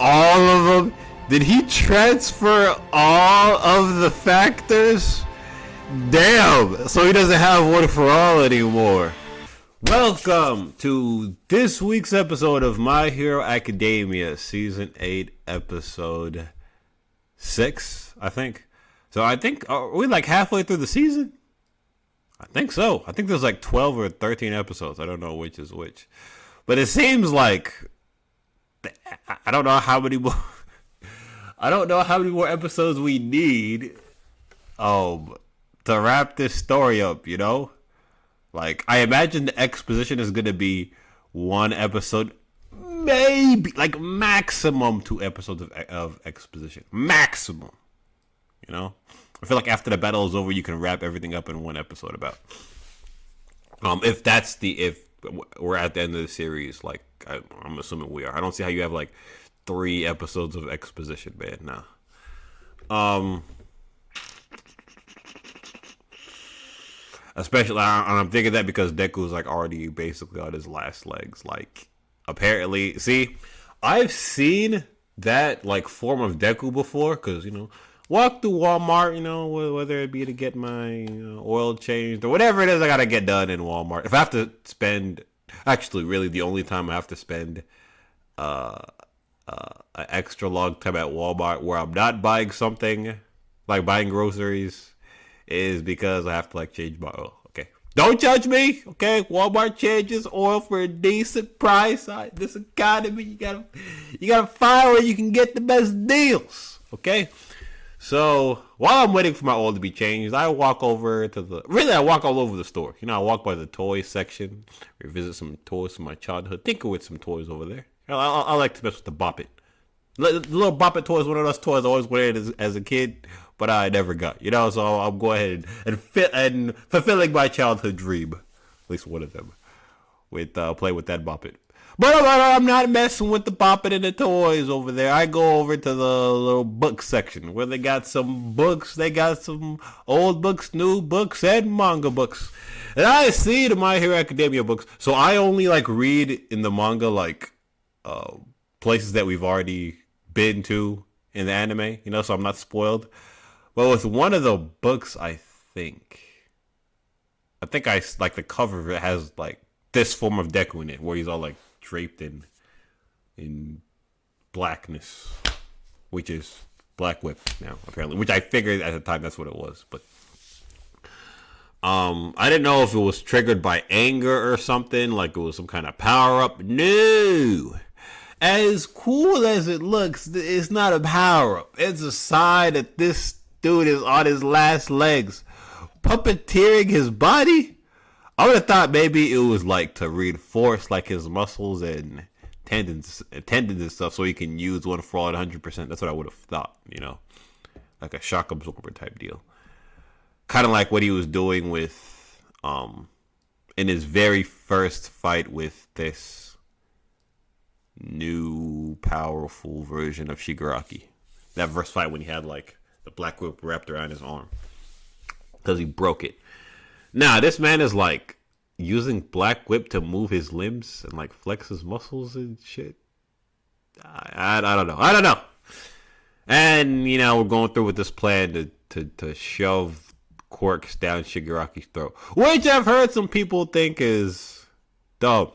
All of them? Did he transfer all of the factors? Damn! So he doesn't have one for all anymore. Welcome to this week's episode of My Hero Academia, Season 8, Episode 6, I think. So I think, are we like halfway through the season? I think so. I think there's like 12 or 13 episodes. I don't know which is which. But it seems like, I don't know how many more, I don't know how many more episodes we need to wrap this story up, you know? Like, I imagine the exposition is going to be one episode, maybe, like, maximum 2 episodes of exposition. Maximum. You know? I feel like after the battle is over, you can wrap everything up in one episode about. If we're at the end of the series, like, I'm assuming we are. I don't see how you have, like, 3 episodes of exposition, man. Nah. Especially, I'm thinking that because Deku's like already basically on his last legs. Like, apparently, see, I've seen that like form of Deku before, because, you know, walk through Walmart, you know, whether it be to get my oil changed or whatever it is I gotta get done in Walmart. If I have to spend, actually, really, the only time I have to spend an extra long time at Walmart where I'm not buying something, like buying groceries, is because I have to like change my oil. Okay, don't judge me. Okay, Walmart changes oil for a decent price. This economy, you gotta find where you can get the best deals. Okay, so while I'm waiting for my oil to be changed, I walk over to I walk all over the store. You know, I walk by the toy section, revisit some toys from my childhood, tinker with some toys over there. I like to mess with the Bop It. The little Bop It toy is one of those toys I always wanted as a kid, but I never got, you know, so I'll go ahead and fulfilling my childhood dream, at least one of them, with play with that Bop It. But I'm not messing with the Bop It and the toys over there. I go over to the little book section where they got some books. They got some old books, new books, and manga books. And I see the My Hero Academia books. So I only like read in the manga like places that we've already been to in the anime, you know, so I'm not spoiled. But with one of the books, I think I like the cover of it has like this form of Deku in it, where he's all like draped in blackness, which is Black Whip now apparently. Which I figured at the time that's what it was, but I didn't know if it was triggered by anger or something, like it was some kind of power up. No. As cool as it looks, it's not a power up. It's a sign that this dude is on his last legs, puppeteering his body. I would have thought maybe it was like to reinforce like his muscles and tendons and stuff, so he can use one for all at 100%. That's what I would have thought, you know, like a shock absorber type deal, kind of like what he was doing with in his very first fight with this new powerful version of Shigaraki. That first fight when he had like the Black Whip wrapped around his arm because he broke it. Now this man is like using Black Whip to move his limbs and like flex his muscles and shit. I don't know. And you know, we're going through with this plan to shove quirks down Shigaraki's throat, which I've heard some people think is dumb.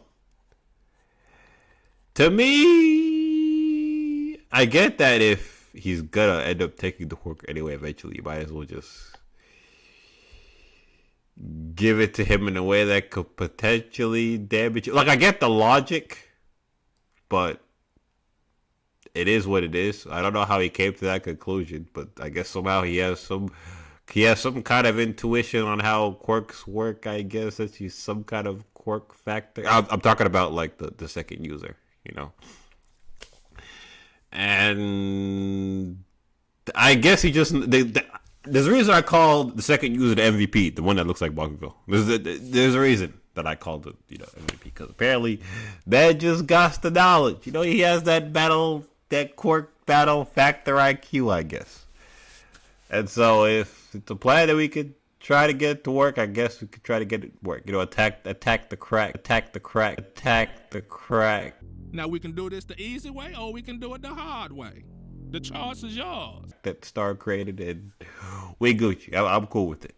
To me, I get that if he's gonna end up taking the quirk anyway eventually, you might as well just give it to him in a way that could potentially damage you. Like, I get the logic, but it is what it is. I don't know how he came to that conclusion, but I guess somehow he has some kind of intuition on how quirks work. I guess that's some kind of quirk factor. I'm talking about like the second user, you know. And I guess he just there's a reason I called the second user the MVP, the one that looks like Bakugo. There's a reason that I called it, you know, MVP, because apparently that just got the knowledge. You know, he has that quirk battle factor IQ, I guess. And so if it's a plan that we could try to get it to work, I guess we could try to get it to work. You know, attack the crack. Now we can do this the easy way or we can do it the hard way. The choice is yours. That Star created, and we Gucci. I'm cool with it.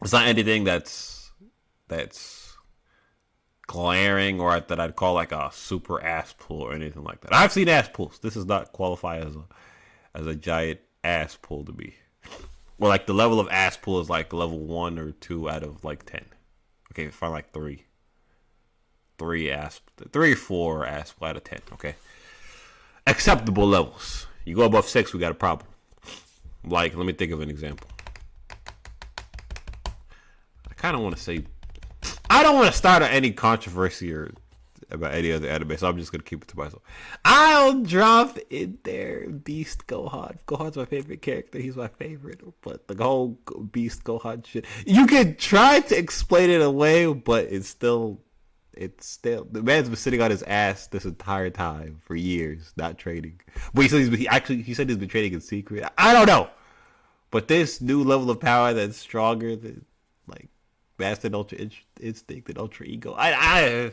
It's not anything that's glaring or that I'd call like a super ass pull or anything like that. I've seen ass pulls. This does not qualify as a giant ass pull to me. Or like the level of ass pull is like level 1 or 2 out of like 10. Okay, find like 3 or 4 ass pull out of 10. Okay, acceptable levels. You go above 6, we got a problem. Like, let me think of an example. I kind of want to say, I don't want to start any controversy or about any other anime, so I'm just gonna keep it to myself. I'll drop in there Beast Gohan. Gohan's my favorite character. He's my favorite, but the whole Beast Gohan shit, you can try to explain it away, but it's still the man's been sitting on his ass this entire time for years, not training. But he said he's been training in secret. I don't know, but this new level of power that's stronger than like Master and Ultra Instinct and Ultra Ego. I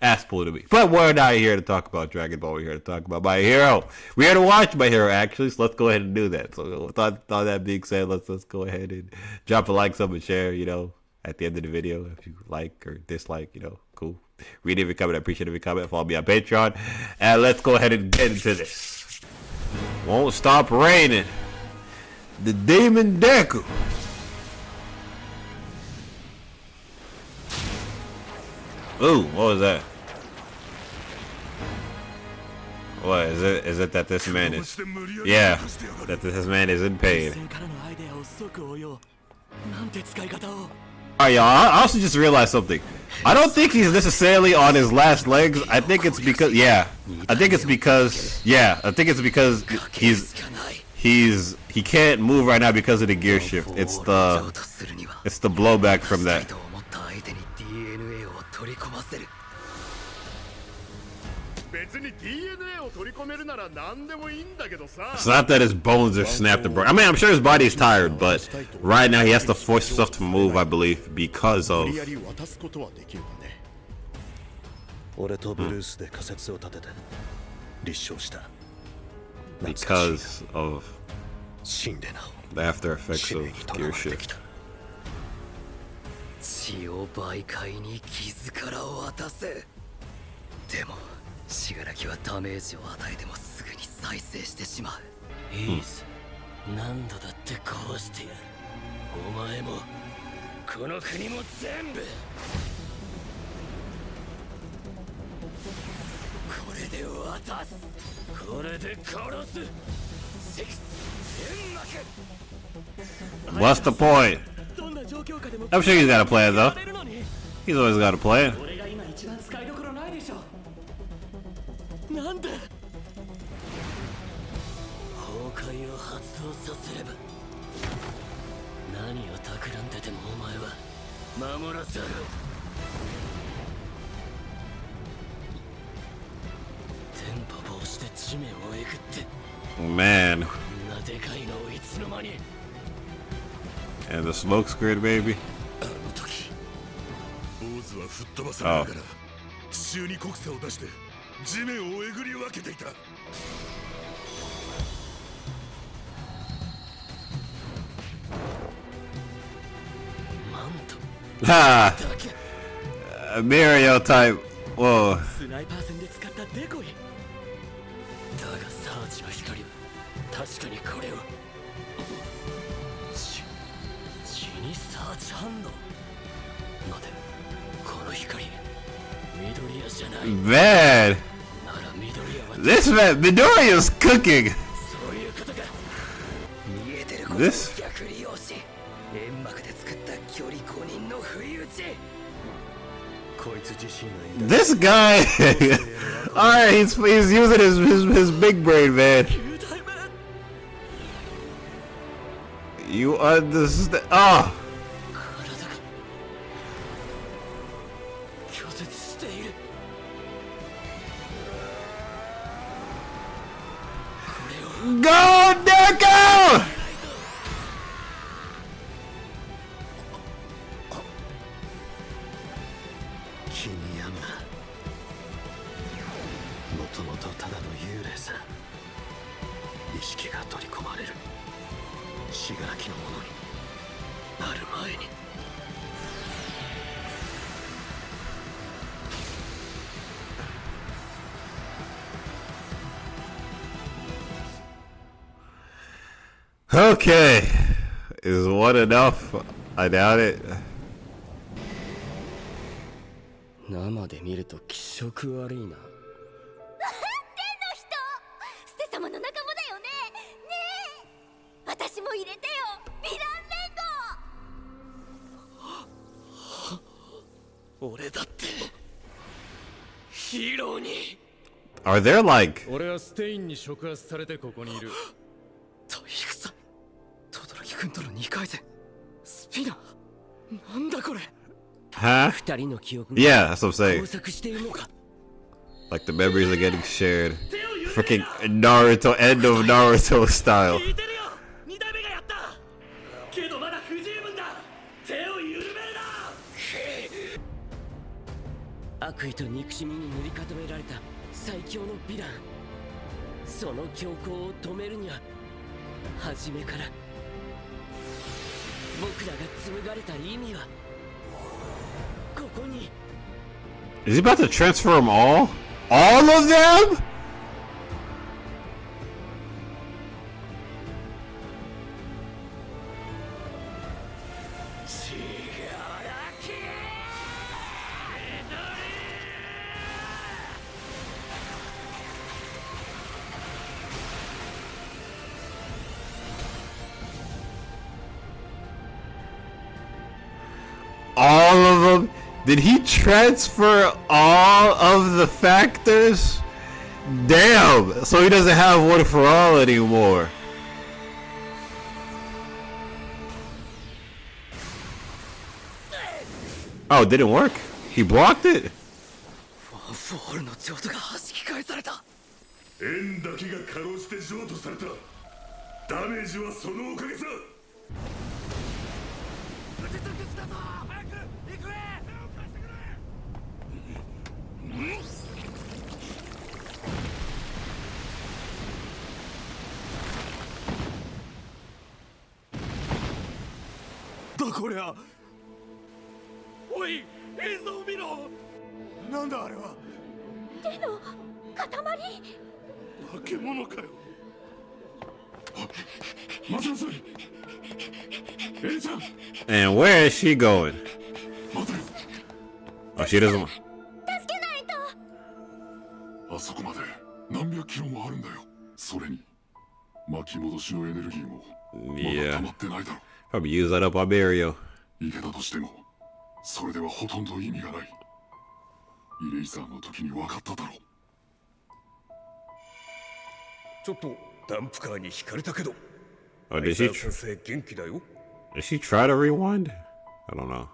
ass pull to me. But we're not here to talk about Dragon Ball. We're here to talk about My Hero. We're here to watch My Hero, actually. So let's go ahead and do that. So with all that being said, let's go ahead and drop a like, sub, and share. You know, at the end of the video, if you like or dislike, you know, cool. Read every comment. I appreciate every comment. Follow me on Patreon, and let's go ahead and get into this. Won't stop raining. The Demon Deku. Ooh, what was that? What is it? Is it that this man is? Yeah, that this man is in pain. Alright, y'all. I also just realized something. I don't think he's necessarily on his last legs. I think it's because he can't move right now because of the gear shift. It's the blowback from that. It's not that his bones are snapped and broken. I mean, I'm sure his body's tired, but right now he has to force himself to move, I believe, because of the after effects of gear shift. 血を媒介に傷からを渡せ。でも死柄木はダメージを与えてもすぐに再生してしまう。いいさ、何度だってこうしてやる。お前もこの国も全部。これで渡す。これで殺す。セクス煙幕。 What's the point? I'm sure he's got a plan though. He's always got a plan. Man. And the smoke screen, baby. Oh. Ha! Mario type. Whoa. Man, this man Midoriya's cooking. This guy. All right, he's using his big brain, man. You understand? Oh. Go, Deku! ともとただの幽霊さ。意識が取り込まれる死柄木のものになる前に。Okay. Is one enough? I doubt it. 生で見ると気色悪いな。ステ様の仲間だよね。ねえ、私も入れてよ、ヴィラン連合。俺だってヒーローに。 Are there like 俺はステインに触発されてここにいる。体育祭轟君との2回戦スピナー。なんだこれ。 huh? 二人の記憶 Yeah, that's what I'm 交 saying. 錯しているのか。 Like the memories are getting shared. Freaking Naruto, end of Naruto style. 聞いてるよ。2代目がやったけどまだ不十分だ。手を緩めるな。悪意と憎しみに塗り固められた最強のヴィラン。その強行を止めるには初めから僕らが紡がれた意味はここに。 Is he about to transfer them all? All of them? All of them? Did he transfer all of the factors? Damn! So he doesn't have one for all anymore. Oh, it didn't work? He blocked it? フォールの譲渡が弾き返された。円だけがかろうじて譲渡された。ダメージはそのおかげさ。だこりゃ。おい、映像を見ろ。なんだあれは。手の塊。化け物かよ。待ちなさい。エリちゃん。 And where is she going? 待てよ。 Oh, she doesn't. 助けないと。あそこまで何百キロもあるんだよ。それに巻き戻しのエネルギーもまだ溜まってないだろ。 Probably use that up on Mario. いけたとしてもそれではほとんど意味がない。イレイザーの時に分かっただろう。ちょっとダンプカーに引かれたけど。 Oh, did she? 先生元気だよ。 Did she try to rewind? I don't know.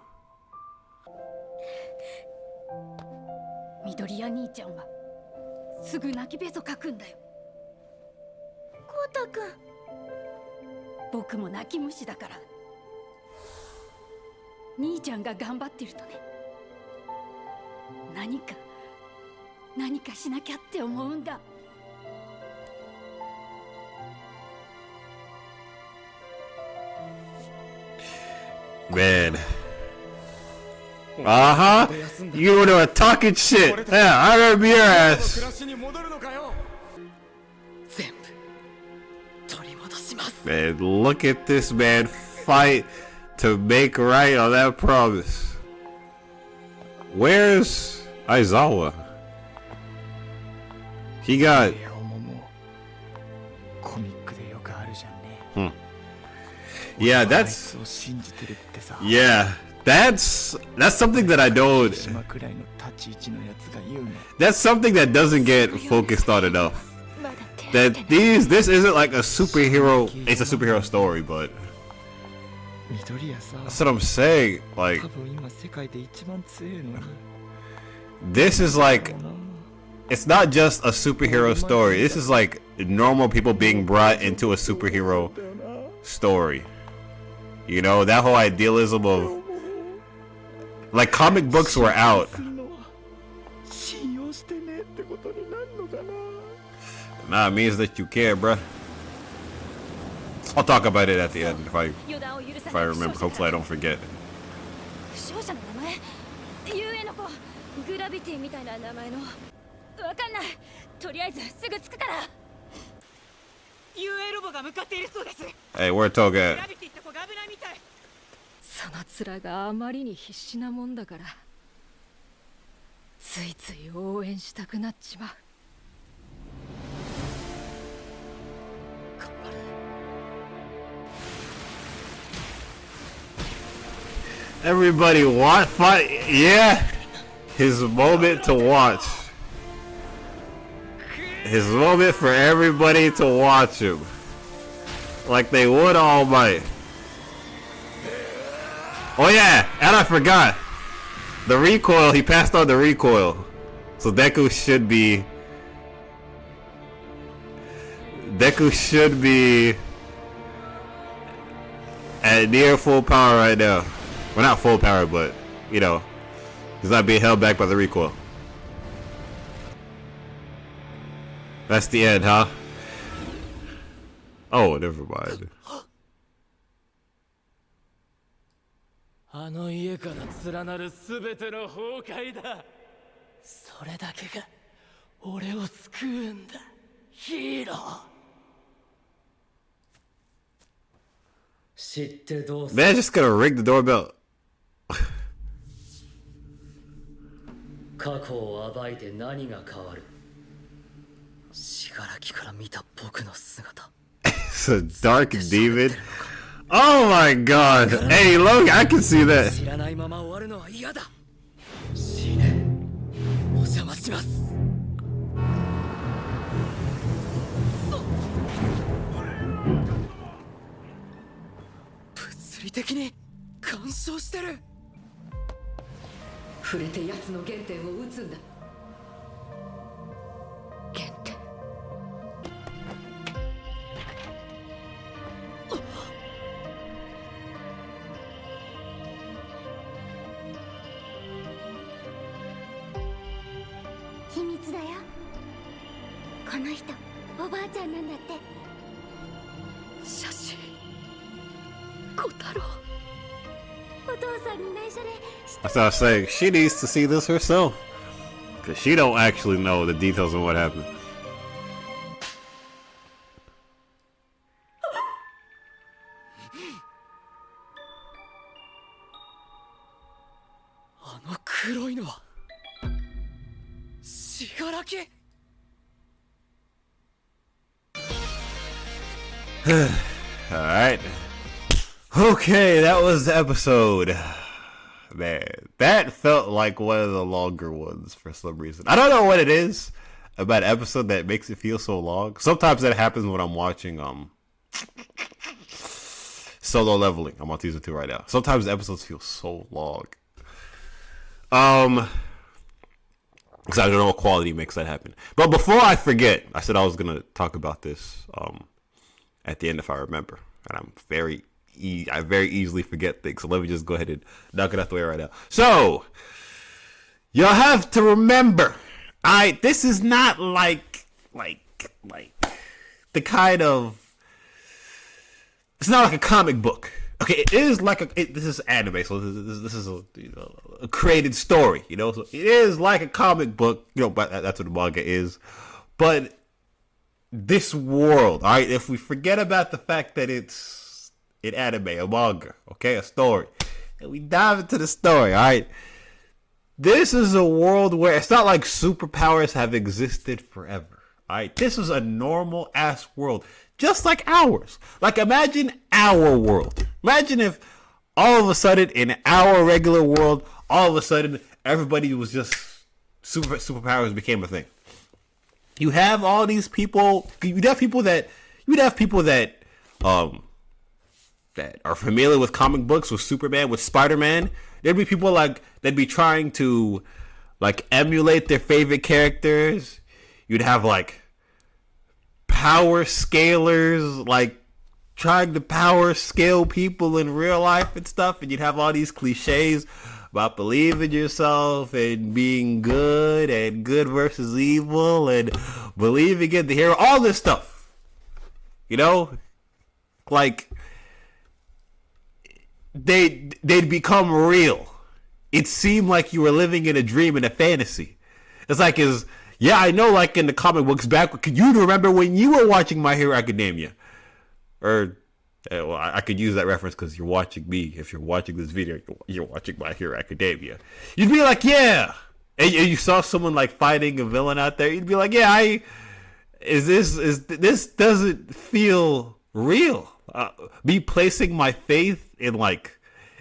緑谷兄ちゃんはすぐ泣きべそかくんだよ。コウタくん、僕も泣き虫だから兄ちゃんが頑張ってるとね、何かしなきゃって思うんだ。Man. Uh-huh. You were talking shit. Yeah, I remember your 暮 ass. らしに戻るのかよ。全部取り戻します。 Man, look at this man fight to make right on that promise. Where's Aizawa? He got... コミックでよくあるじゃんね。 Yeah, あい that's... つを信じてるってさ。 Yeah, that's something that I don't... 島くらいの立ち位置のやつが言うね。 That's something that doesn't get focused on enough. まだ手 That this isn't like a superhero... It's a superhero story, but... 緑谷さ、 That's what I'm saying. Like, 多分今世界で一番強いのに。 this is like... It's not just a superhero story. This is like normal people being brought into a superhero story. You know, that whole idealism of... Like, comic books were out. 信用してね。ねえってことになるのかな。 Nah, it means that you care, bruh. I'll talk about it at the end if I remember. Hopefully I don't forget. 負傷者の名前、遊泳の子、グラビティみたいな名前の。わかんない。とりあえずすぐ着くから。遊泳ロボが向かっているそうです。 Hey, where Toga グ at? ラビティって子が危ないみたい。その面があまりに必死なもんだから、ついつい応援したくなっちまう。 Everybody want fight? Yeah, his moment to watch. His moment for everybody to watch him, like they would All Might. Oh yeah, and I forgot the recoil. He passed on the recoil, so Deku should be at near full power right now. Well, not full power, but, you know, he's not being held back by the recoil. That's the end, huh? Oh, never mind. あの家から連なるすべての崩壊だ。それだけが俺を救うんだ、ヒーロー。知ってどうする。 Man, just gonna ring the doorbell. 過去を暴いて何が変わる。死柄木から見た僕の姿。 It's a dark demon. Oh my god. Hey, look, I can see that. 知らないまま終わるのは嫌だ。死ね。お邪魔します。物理的に干渉してる。触れて奴の原点を撃つんだ。原点。秘密だよ。この人、おばあちゃんなんだって。写真。小太郎。お父さんに内緒で。 That's what I was saying. She needs to see this herself. Because she don't actually know the details of what happened. あの黒いのは死柄木。 Alright. Okay, that was the episode. Man, that felt like one of the longer ones for some reason. I don't know what it is about an episode that makes it feel so long. Sometimes that happens when I'm watching Solo Leveling. I'm on season 2 right now. Sometimes the episodes feel so long. Because I don't know what quality makes that happen. But before I forget, I said I was gonna talk about this at the end if I remember, and I very easily forget things. So let me just go ahead and knock it out the way right now. So you'll have to remember, this is not like the kind of. It's not like a comic book. Okay, it is like this is anime, so this is a created story, you know. So it is like a comic book, you know, but that's what the manga is. But this world, all right, if we forget about the fact that it's an anime, a manga, okay, a story, and we dive into the story, all right, this is a world where it's not like superpowers have existed forever, all right. This is a normal ass world, just like ours. Like, imagine our world. Imagine if all of a sudden in our regular world, all of a sudden everybody was just superpowers became a thing. You have all these people. You'd have people that are familiar with comic books, with Superman, with Spider-Man. There'd be people like that'd be trying to like emulate their favorite characters. You'd have like power scalers, like trying to power scale people in real life and stuff, and you'd have all these cliches about believing yourself and being good and good versus evil and believing in the hero, all this stuff. You know, like they'd become real. It seemed like you were living in a dream, in a fantasy. It's like, yeah, I know, like in the comic books back, could you remember when you were watching My Hero Academia? Or, well, I could use that reference because you're watching me. If you're watching this video, you're watching My Hero Academia. You'd be like, yeah. And you saw someone like fighting a villain out there. You'd be like, yeah, this doesn't feel real. Me placing my faith in like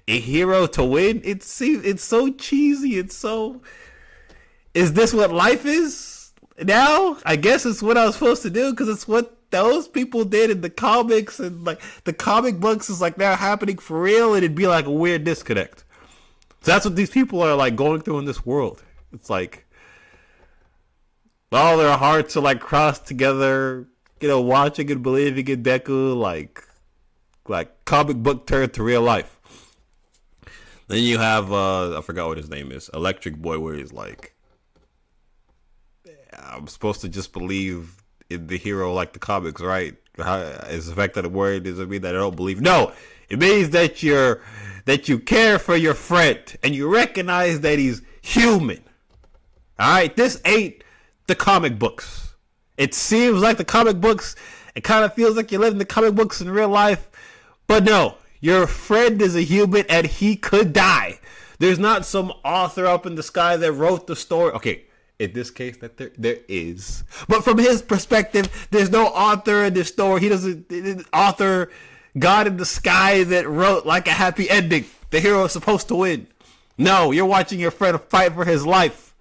a hero to win, it's so cheesy. It's so, is this what life is now? I guess it's what I was supposed to do because it's what those people did in the comics, and like the comic books is like now happening for real, and it'd be like a weird disconnect. So that's what these people are like going through in this world. It's like all their hearts are like crossed together, you know, watching and believing in Deku, like comic book turned to real life. Then you have I forgot what his name is, Electric Boy, where he's like, I'm supposed to just believe in the hero like the comics, right? Is the fact that the word doesn't mean that I don't believe? No, it means that you care for your friend and you recognize that he's human. All right, this ain't the comic books. It seems like the comic books. It kind of feels like you live in the comic books in real life, but no. Your friend is a human and he could die. There's not some author up in the sky that wrote the story. Okay, in this case, that there is. But from his perspective, there's no author in this story. He doesn't author God in the sky that wrote like a happy ending. The hero is supposed to win. No, you're watching your friend fight for his life.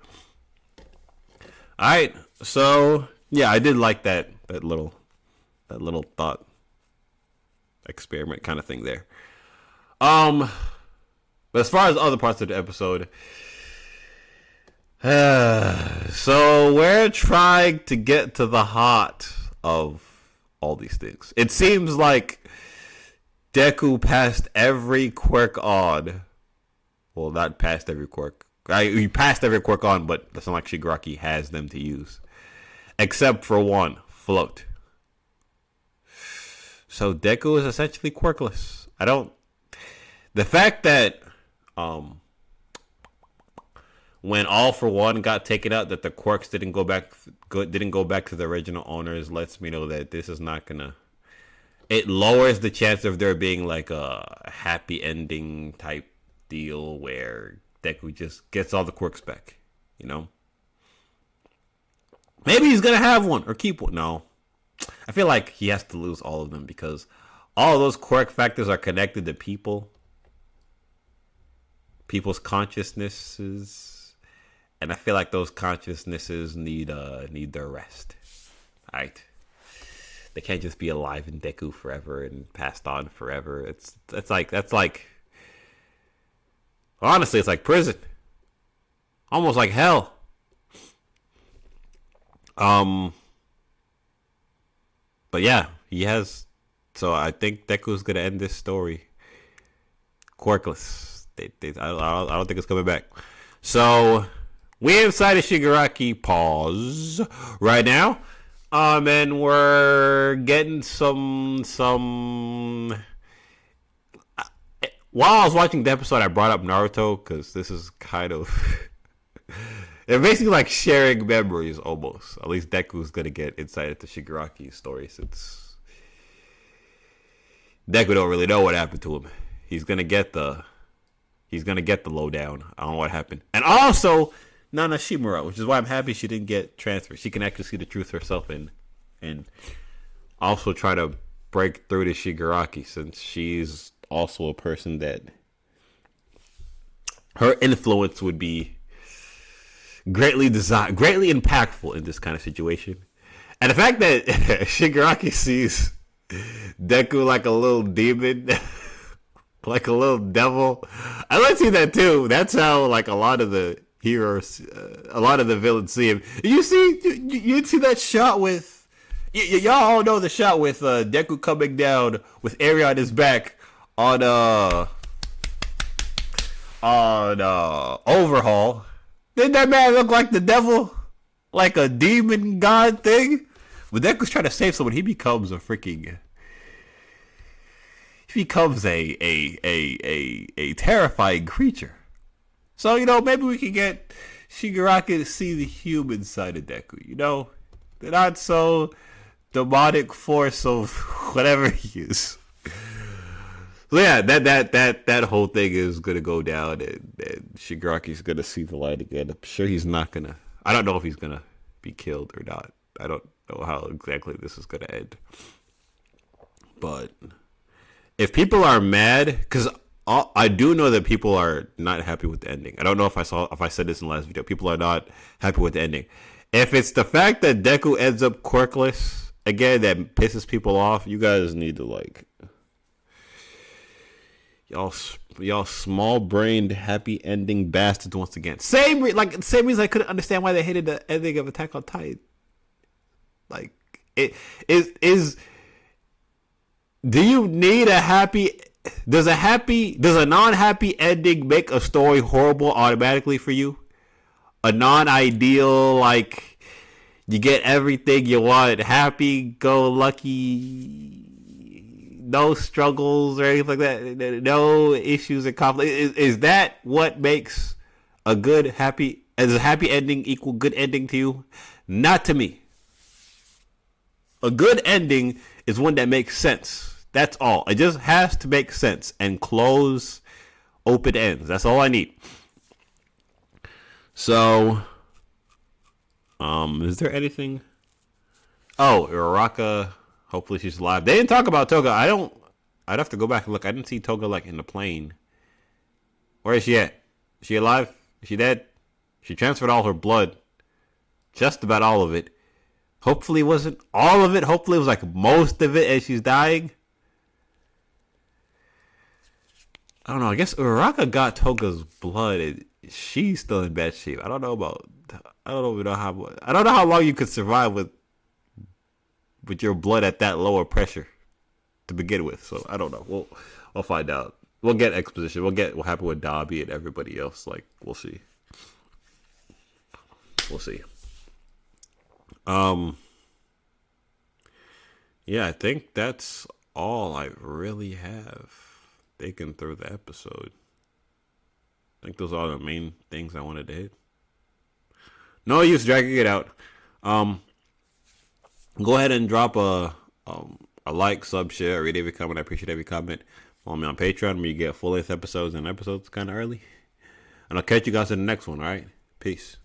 Alright, so yeah, I did like that little thought experiment kind of thing there. But as far as other parts of the episode, so we're trying to get to the heart of all these things. It seems like Deku passed every quirk on. Well, not past every quirk. He passed every quirk on, but it's not like Shigaraki has them to use. Except for one, float. So Deku is essentially quirkless. The fact that when All For One got taken out, that the quirks didn't go back to the original owners lets me know that this is not gonna. It lowers the chance of there being like a happy ending type deal where Deku just gets all the quirks back. You know, maybe he's gonna have one or keep one. No. I feel like he has to lose all of them because all of those quirk factors are connected to people's consciousnesses, and I feel like those consciousnesses need their rest. Right? They can't just be alive in Deku forever and passed on forever. That's like honestly, it's like prison, almost like hell. But yeah, he has. So I think Deku's gonna end this story quirkless. I don't think it's coming back. So we inside of Shigaraki pause right now. And we're getting some. While I was watching the episode, I brought up Naruto because this is kind of. They're basically like sharing memories almost. At least Deku's gonna get insight into Shigaraki's story since Deku don't really know what happened to him. He's gonna get the lowdown on what happened. And also Nana Shimura, which is why I'm happy she didn't get transferred. She can actually see the truth herself and also try to break through to Shigaraki, since she's also a person that her influence would be greatly impactful in this kind of situation. And the fact that Shigaraki sees Deku like a little demon, like a little devil, I like to see that too. That's how like a lot of the heroes, a lot of the villains see him. You see that shot with y'all all know the shot with Deku coming down with Eri on his back on on Overhaul, didn't that man look like the devil? Like a demon god thing? When Deku's trying to save someone, he becomes a freaking... He becomes a terrifying creature. So, you know, maybe we can get Shigaraki to see the human side of Deku, you know? The not so demonic force of whatever he is. So yeah, that whole thing is gonna go down, and Shigaraki's gonna see the light again. I'm sure he's not gonna. I don't know if he's gonna be killed or not. I don't know how exactly this is gonna end. But if people are mad, because I do know that people are not happy with the ending. I don't know if I said this in the last video. People are not happy with the ending. If it's the fact that Deku ends up quirkless again that pisses people off, you guys need to like. Y'all small-brained, happy ending bastards once again. Same reason I couldn't understand why they hated the ending of Attack on Titan. Like, it is. Do you need a happy? Does a non-happy ending make a story horrible automatically for you? A non-ideal, like you get everything you want, happy-go-lucky. No struggles or anything like that. No issues and conflict. Is that what makes a good happy? Is a happy ending equal good ending to you? Not to me. A good ending is one that makes sense. That's all. It just has to make sense and close open ends. That's all I need. So, is there anything? Oh, Uraraka. Hopefully she's alive. They didn't talk about Toga. I'd have to go back and look. I didn't see Toga like in the plane. Where is she at? Is she alive? Is she dead? She transferred all her blood. Just about all of it. Hopefully it wasn't all of it. Hopefully it was like most of it as she's dying. I don't know. I guess Uraraka got Toga's blood. She's still in bad shape. I don't know how long you could survive with your blood at that lower pressure to begin with. So I don't know. I'll find out. We'll get exposition. We'll get what happened with Dabi and everybody else. Like, we'll see. Yeah, I think that's all I really have thinking through the episode. I think those are the main things I wanted to hit. No use dragging it out. Go ahead and drop a like, sub, share, read every comment. I appreciate every comment. Follow me on Patreon where you get full-length episodes and episodes kind of early. And I'll catch you guys in the next one, all right? Peace.